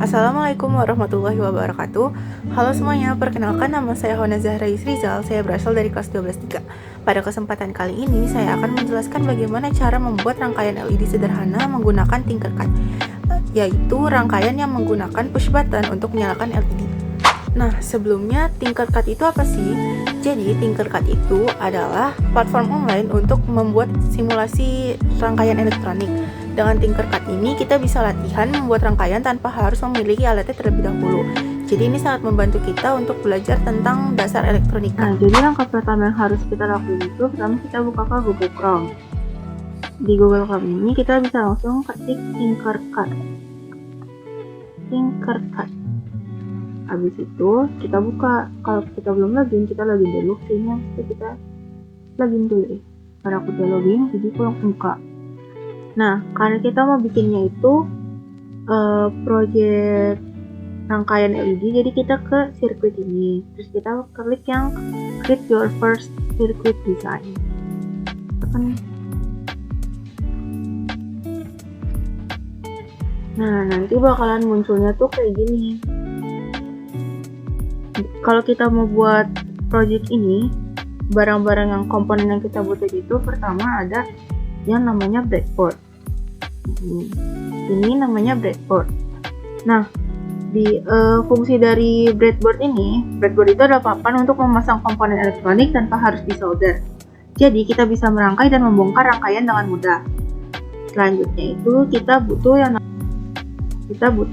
Assalamualaikum warahmatullahi wabarakatuh. Halo semuanya, perkenalkan nama saya Hona Zahra Rizal. Saya berasal dari kelas 12-3. Pada kesempatan kali ini, saya akan menjelaskan bagaimana cara membuat rangkaian LED sederhana menggunakan Tinkercad, yaitu rangkaian yang menggunakan push button untuk menyalakan LED. Nah, sebelumnya Tinkercad itu apa sih? Jadi, Tinkercad itu adalah platform online untuk membuat simulasi rangkaian elektronik. Dengan Tinkercad ini, kita bisa latihan membuat rangkaian tanpa harus memiliki alatnya terlebih dahulu. Jadi, ini sangat membantu kita untuk belajar tentang dasar elektronika. Nah, jadi langkah pertama yang harus kita lakukan itu, pertama kita buka ke Google Chrome. Di Google Chrome ini kita bisa langsung ketik Tinkercad. Habis itu kita buka. Kalau kita belum login, kita login dulu. Sehingga kita login dulu. Karena aku udah login, jadi aku langsung buka. Nah, karena kita mau bikinnya itu project rangkaian LED, jadi kita ke sirkuit ini. Terus kita klik yang create your first circuit design. Tekan. Nah, nanti bakalan munculnya tuh kayak gini. Kalau kita mau buat project ini, barang-barang yang komponen yang kita butuh itu pertama ada yang namanya breadboard. Ini namanya breadboard. Nah, di fungsi dari breadboard itu adalah papan untuk memasang komponen elektronik tanpa harus disolder. Jadi kita bisa merangkai dan membongkar rangkaian dengan mudah. Selanjutnya itu kita butuh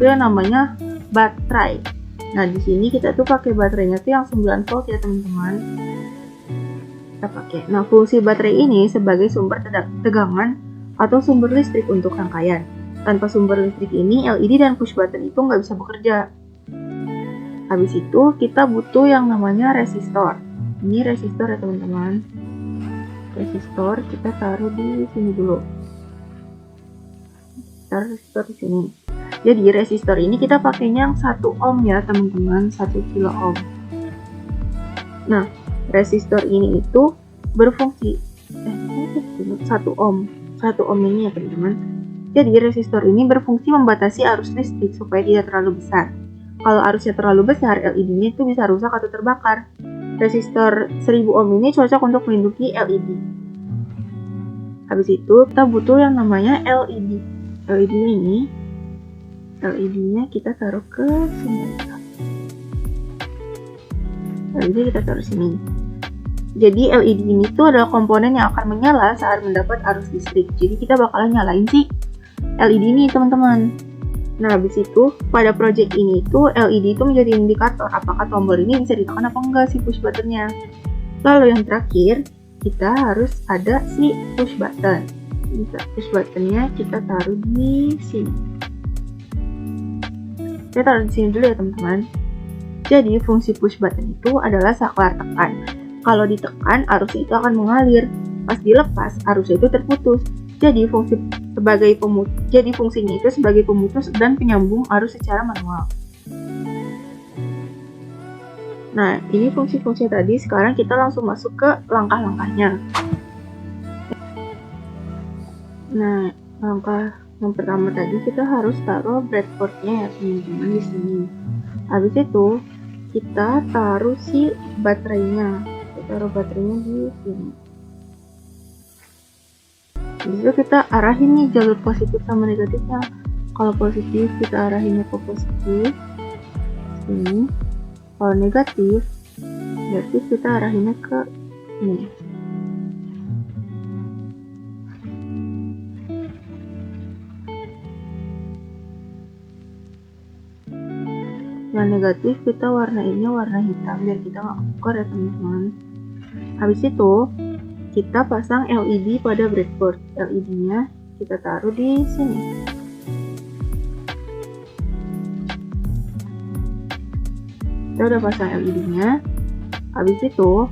yang namanya baterai. Nah, di sini kita tuh pakai baterainya tuh yang 9 volt ya teman-teman. Kita pakai. Nah, fungsi baterai ini sebagai sumber tegangan atau sumber listrik untuk rangkaian. Tanpa sumber listrik ini, LED dan push button itu nggak bisa bekerja. Habis itu, kita butuh yang namanya resistor. Ini resistor ya teman-teman. Resistor kita taruh di sini dulu. Taruh resistor di sini. Jadi resistor ini kita pakainya yang 1 ohm ya teman-teman, 1 kilo ohm. Nah, resistor ini itu berfungsi 1 ohm ini ya teman-teman. Jadi resistor ini berfungsi membatasi arus listrik supaya tidak terlalu besar. Kalau arusnya terlalu besar, LED-nya itu bisa rusak atau terbakar. Resistor 1000 ohm ini cocok untuk melindungi LED. Habis itu kita butuh yang namanya LED. LED-nya kita taruh ke sini. LED kita taruh sini. Jadi LED ini tuh adalah komponen yang akan menyala saat mendapat arus listrik. Jadi kita bakalan nyalain si LED ini teman-teman. Nah, habis itu pada project ini tuh LED itu menjadi indikator apakah tombol ini bisa ditekan apa enggak si push buttonnya. Lalu yang terakhir kita harus ada si push button. Push buttonnya kita taruh di sini. Kita taruh di sini dulu ya teman-teman. Jadi fungsi push button itu adalah saklar tekan. Kalau ditekan, arusnya itu akan mengalir. Pas dilepas, arusnya itu terputus. Jadi fungsinya itu sebagai pemutus dan penyambung arus secara manual. Nah, ini fungsi-fungsi tadi. Sekarang kita langsung masuk ke langkah-langkahnya. Nah, langkah yang pertama tadi kita harus taruh breadboard-nya ya teman-teman di sini. Habis itu kita taruh si baterainya. Kita taruh baterainya di sini. Habis itu kita arahin nih jalur positif sama negatifnya. Kalau positif kita arahinnya ke positif sini. Kalau negatif kita arahinnya ke sini. Yang negatif kita warnainnya warna hitam biar kita nggak kebakar ya teman-teman. Habis itu kita pasang LED pada breadboard. LED-nya kita taruh di sini. Kita udah pasang LED-nya. Habis itu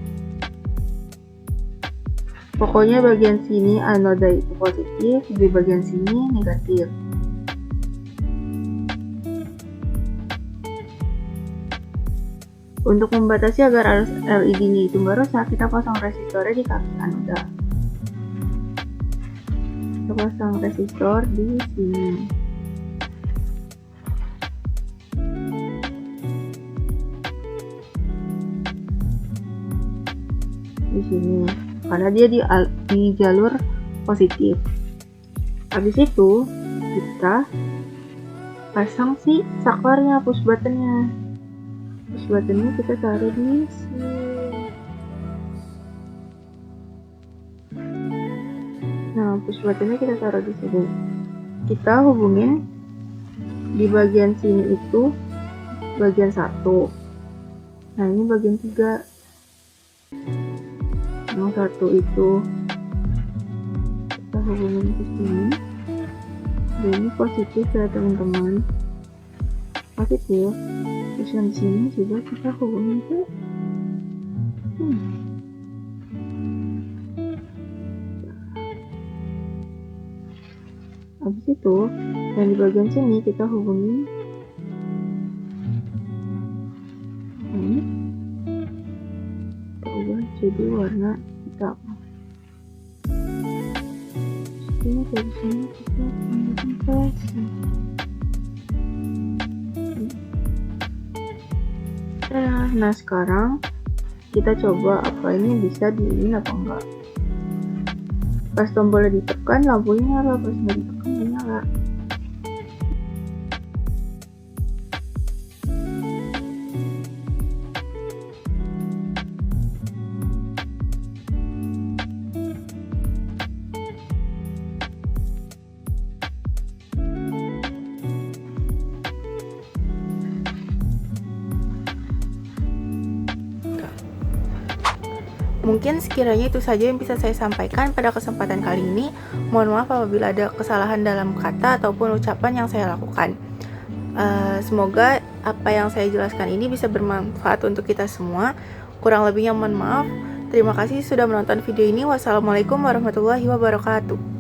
pokoknya bagian sini anoda itu positif, di bagian sini negatif. Untuk membatasi agar arus LED-nya itu nggak rusak, kita pasang resistornya di kaki anoda. Kita pasang resistor di sini. sini karena dia di jalur positif. Habis itu kita pasang si saklarnya, push buttonnya kita taruh di sini. Nah, push buttonnya kita taruh di sini. Kita hubungin di bagian sini itu bagian 1. Nah, ini bagian 3. Yang 1 itu kita hubungin ke sini. Dan ini positif ya teman-teman, positif. Terus yang di sini juga kita hubungin ke habis itu yang di bagian sini kita hubungin ini, kita ubah jadi warna hitam. Ini dari sini kita tambahkan flashnya. Nah, sekarang kita coba apa ini bisa diinin apa enggak. Pas tombolnya ditekan lampunya nyala, pas nggak ditekan nggak nyala. Mungkin sekiranya itu saja yang bisa saya sampaikan pada kesempatan kali ini. Mohon maaf apabila ada kesalahan dalam kata ataupun ucapan yang saya lakukan. Semoga apa yang saya jelaskan ini bisa bermanfaat untuk kita semua. Kurang lebihnya mohon maaf. Terima kasih sudah menonton video ini. Wassalamualaikum warahmatullahi wabarakatuh.